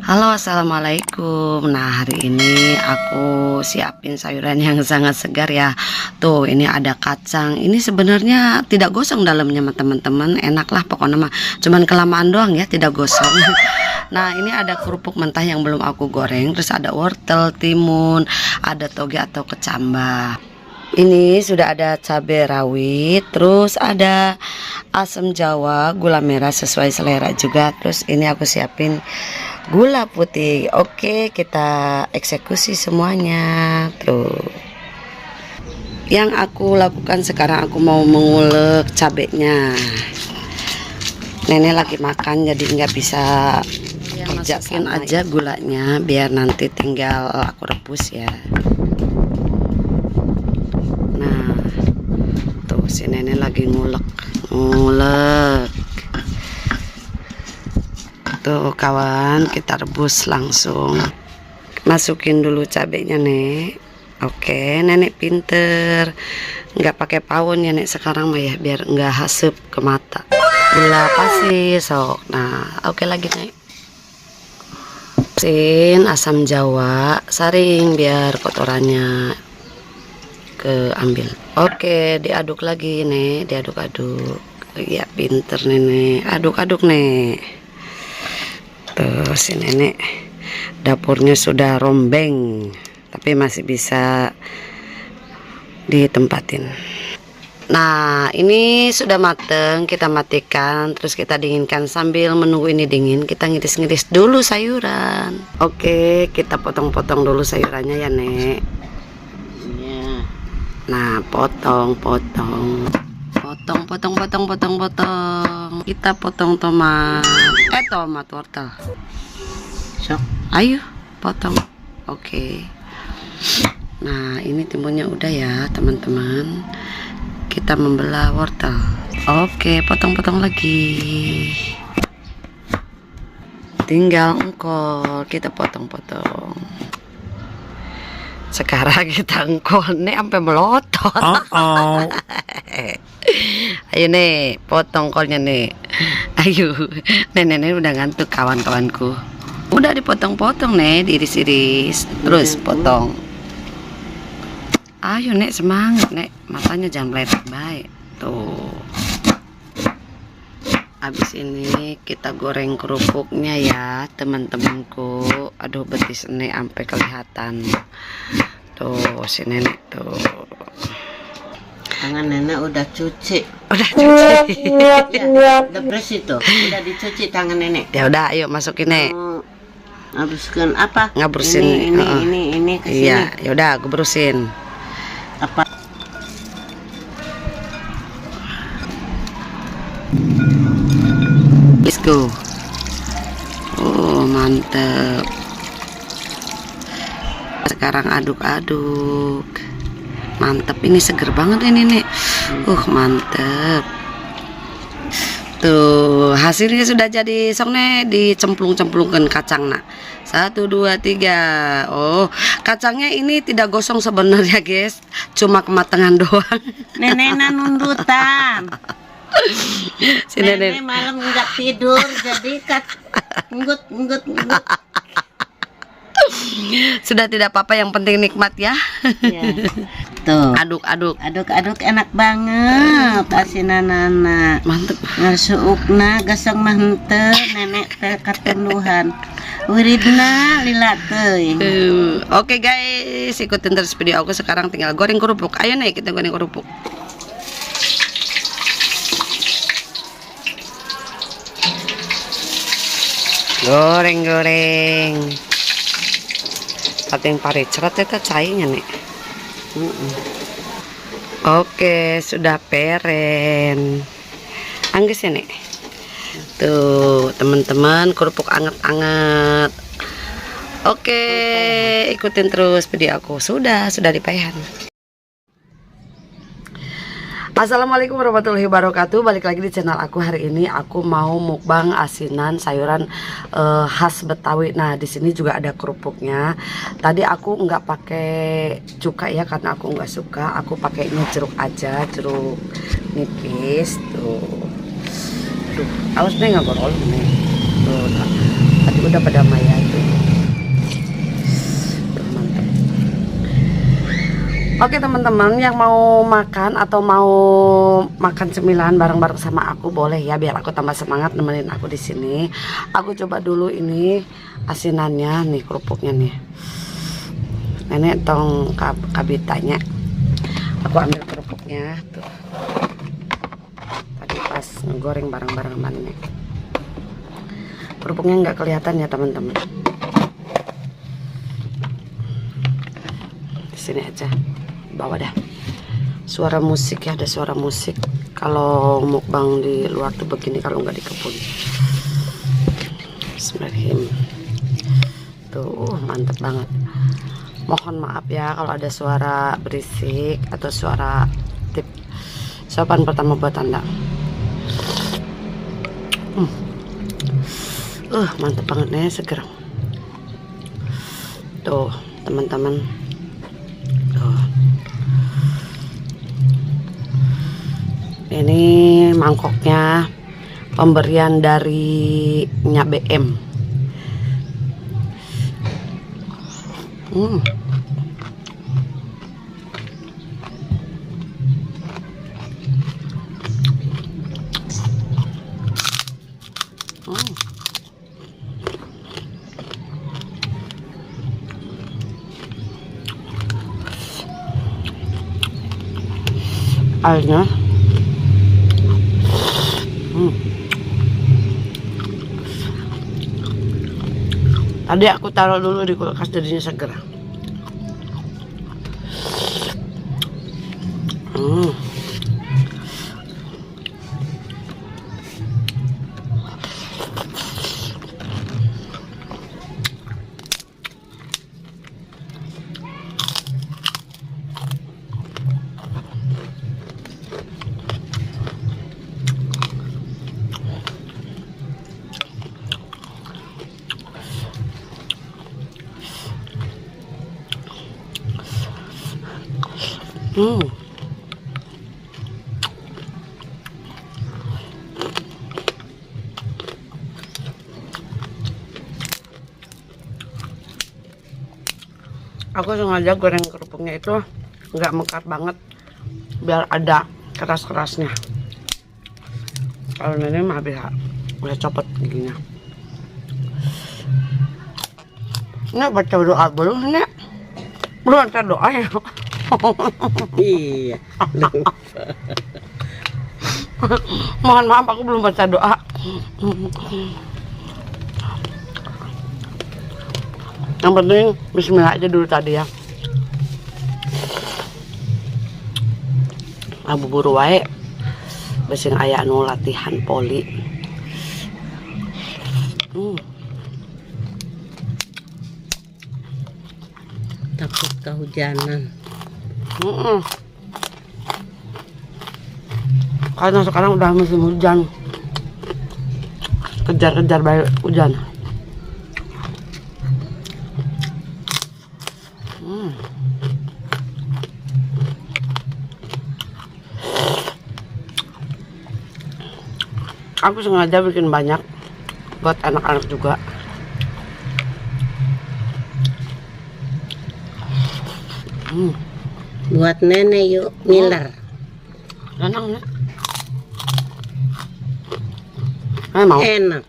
Halo, assalamualaikum. Nah, hari ini aku siapin sayuran yang sangat segar ya. Tuh, ini ada kacang. Ini sebenarnya tidak gosong dalamnya, teman-teman. Enak lah pokoknya mah. Cuman kelamaan doang ya, tidak gosong. Nah, ini ada kerupuk mentah yang belum aku goreng. Terus ada wortel, timun, ada toge atau kecambah. Ini sudah ada cabai rawit, terus ada asam jawa, gula merah sesuai selera juga. Terus ini aku siapin gula putih. Oke, kita eksekusi semuanya. Tuh. Yang aku lakukan sekarang, aku mau mengulek cabenya. Nenek lagi makan jadi nggak bisa kerjain aja gulanya, biar nanti tinggal aku rebus ya. Nah, tuh si nenek lagi ngulek. Tuh kawan, kita rebus langsung. Masukin dulu cabenya, Nek. Oke, nenek pinter. Nggak pakai pawon ya, Nek, sekarang mah ya, biar nggak hasep ke mata. Gula pasir, sok. Nah, oke lagi, Nek. Asam jawa, saring biar kotorannya keambil. Oke, diaduk lagi, Nek, diaduk-aduk. Ya, pinter nenek. Aduk-aduk, Nek. Tuh si nenek dapurnya sudah rombeng, tapi masih bisa ditempatin. Nah, ini sudah mateng, kita matikan, terus kita dinginkan. Sambil menunggu ini dingin, kita ngiris-ngiris dulu sayuran. Oke, kita potong-potong dulu sayurannya ya, Nek. Nah, potong. Kita potong tomat wortel. Sok, ayo potong. Oke. Nah, ini timunnya udah ya, teman-teman. Kita membelah wortel. Oke, potong-potong lagi. Tinggal engkol, kita potong-potong. Sekarang kita engkol nih sampai melotot. Ayo nih, potong kolnya nih. Ayo, nenek udah ngantuk kawan-kawanku. Udah dipotong-potong nih, diiris-iris, terus potong. Ayo nek, semangat nek, matanya jangan meletak baik. Tuh. Habis ini kita goreng kerupuknya ya, teman-temanku. Aduh, betis nek sampai kelihatan. Tuh, si nenek tuh. Tangan nenek udah cuci. Ya, udah bersih tuh. Udah dicuci tangan nenek. Ya udah, ayo masukin nek. Ngabuskan apa? Ngaburusin. Ini ke sini. Iya, ya udah, aku berusin. Apa? Let's go. Oh, mantep. Sekarang aduk-aduk. Mantep, ini seger banget ini, Nek. Mantep. Tuh, hasilnya sudah jadi. Sok, Nek, dicemplung-cemplungkan kacang, nak. 1, 2, 3. Oh, kacangnya ini tidak gosong sebenarnya, guys. Cuma kematangan doang. Nenek nundutan. Si nenek malam nggak tidur, jadi nggut. Sudah tidak apa-apa, yang penting nikmat ya. Ya. Tuh. Aduk-aduk enak banget asinanana. Mantep. Ngasuukna gasang mah henteu nenek teh katunduhan. Wiridna lila teuing. Oke guys, ikutin terus video aku. Sekarang tinggal goreng kerupuk. Ayo nih, kita goreng kerupuk. Goreng. Pating pare cerat eta cainya nih. Oke, sudah peren. Angges ya, Nek. Tuh, teman-teman, kerupuk anget-anget. Oke, ikutin terus video aku. Sudah dipayahan. Assalamualaikum warahmatullahi wabarakatuh. Balik lagi di channel aku. Hari ini aku mau mukbang asinan sayuran khas Betawi. Nah, di sini juga ada kerupuknya. Tadi aku nggak pakai cuka ya, karena aku nggak suka. Aku pakainya jeruk aja, jeruk nipis. Tuh, aduh, awas nih nggak gorol nih. Tuh, tadi udah pada maya tuh. Oke teman-teman, yang mau makan atau mau makan cemilan bareng-bareng sama aku boleh ya, biar aku tambah semangat nemenin aku di sini. Aku coba dulu ini asinannya nih, kerupuknya nih. Nenek tong kabitanya. Aku ambil kerupuknya tuh. Tadi pas ngegoreng bareng-bareng sama nenek. Kerupuknya nggak kelihatan ya teman-teman. Di sini aja. Bawa dah. Suara musik ya, ada suara musik kalau mukbang di luar tuh begini, kalau nggak di kebun. Bismillahirrahmanirrahim. Tuh mantep banget. Mohon maaf ya kalau ada suara berisik atau suara tip. Sopan pertama buat anda. Mantep banget nih, seger. Tuh teman-teman. Tuh. Ini mangkoknya pemberian dari Nya BM. Airnya tadi aku taruh dulu di kulkas jadinya seger. Aku sengaja goreng kerupuknya itu nggak mekar banget, biar ada keras-kerasnya. Kalau nenek mah bisa udah copot giginya. Nek baca doa belum, Nek? Belum baca doa ya? Iya. Mohon maaf, aku belum baca doa. Yang penting bismillah aja dulu tadi ya. Abu buru wae besing aya anu latihan poli. Takut kehujanan. Karena sekarang udah musim hujan. Kejar-kejar bayi hujan. Aku sengaja bikin banyak buat anak-anak juga. Buat nenek yuk, ngiler. Enak nih. Mau? Enak.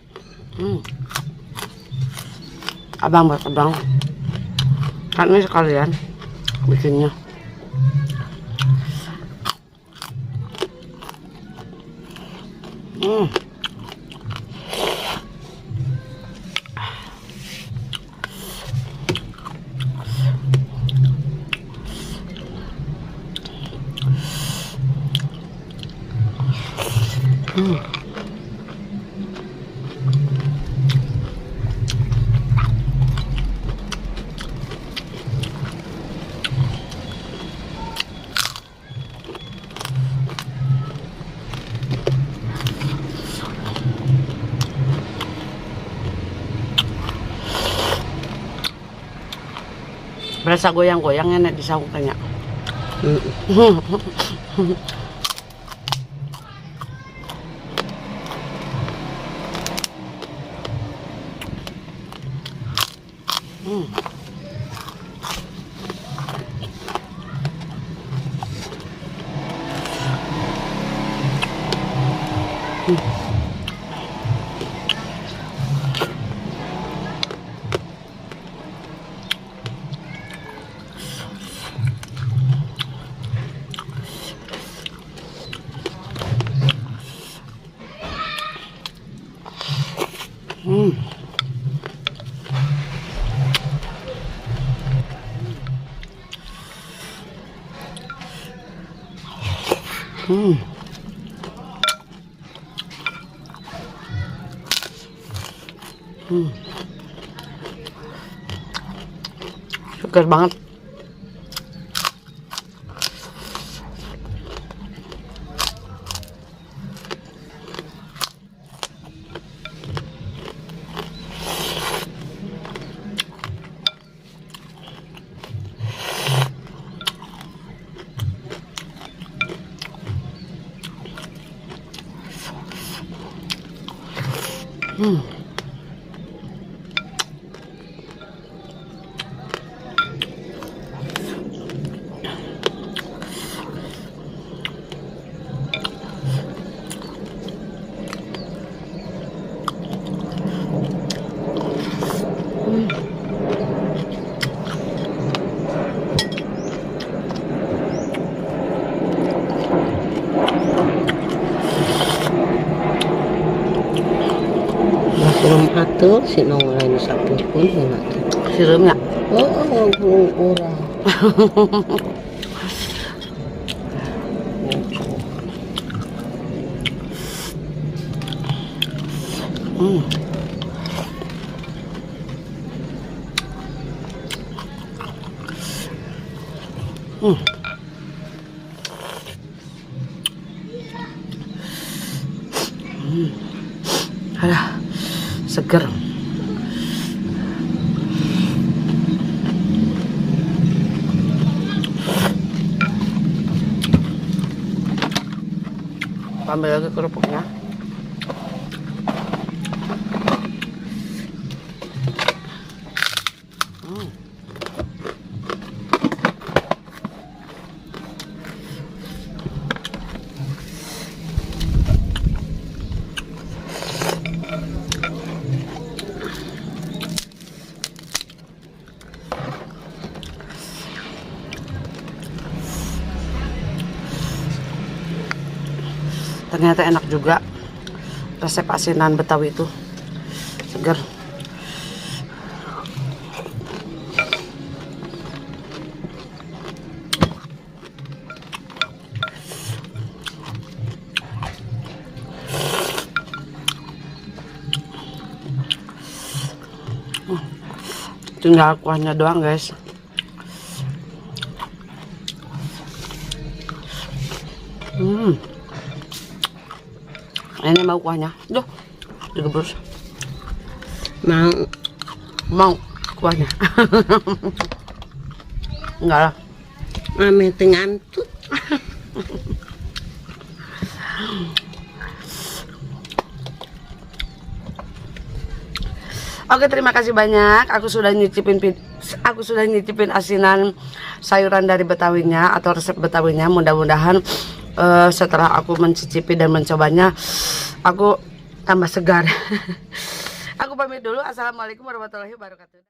Abang buat abang. Kan ini sekalian bikinnya. Berasa goyang-goyangnya nek disangkanya. Hmm. Hmm. Segar banget. Hmm. Belum atur si nonglain sapun pun enak. Sirumnya. Oh, belum orang. Hmm. Hmm. Hmm. Alah, seger. Ambil lagi kerupuknya. Hmm. Ternyata enak juga resep asinan Betawi itu, segar. Tinggal kuahnya doang guys. Ini mau kuahnya. Duh, digebus. Mau kuahnya. Enggak lah. Mami tengantut. Oke, terima kasih banyak. Aku sudah nyicipin asinan sayuran dari Betawinya atau resep Betawinya. Mudah-mudahan setelah aku mencicipi dan mencobanya, aku tambah segar. Aku pamit dulu. Assalamualaikum warahmatullahi wabarakatuh.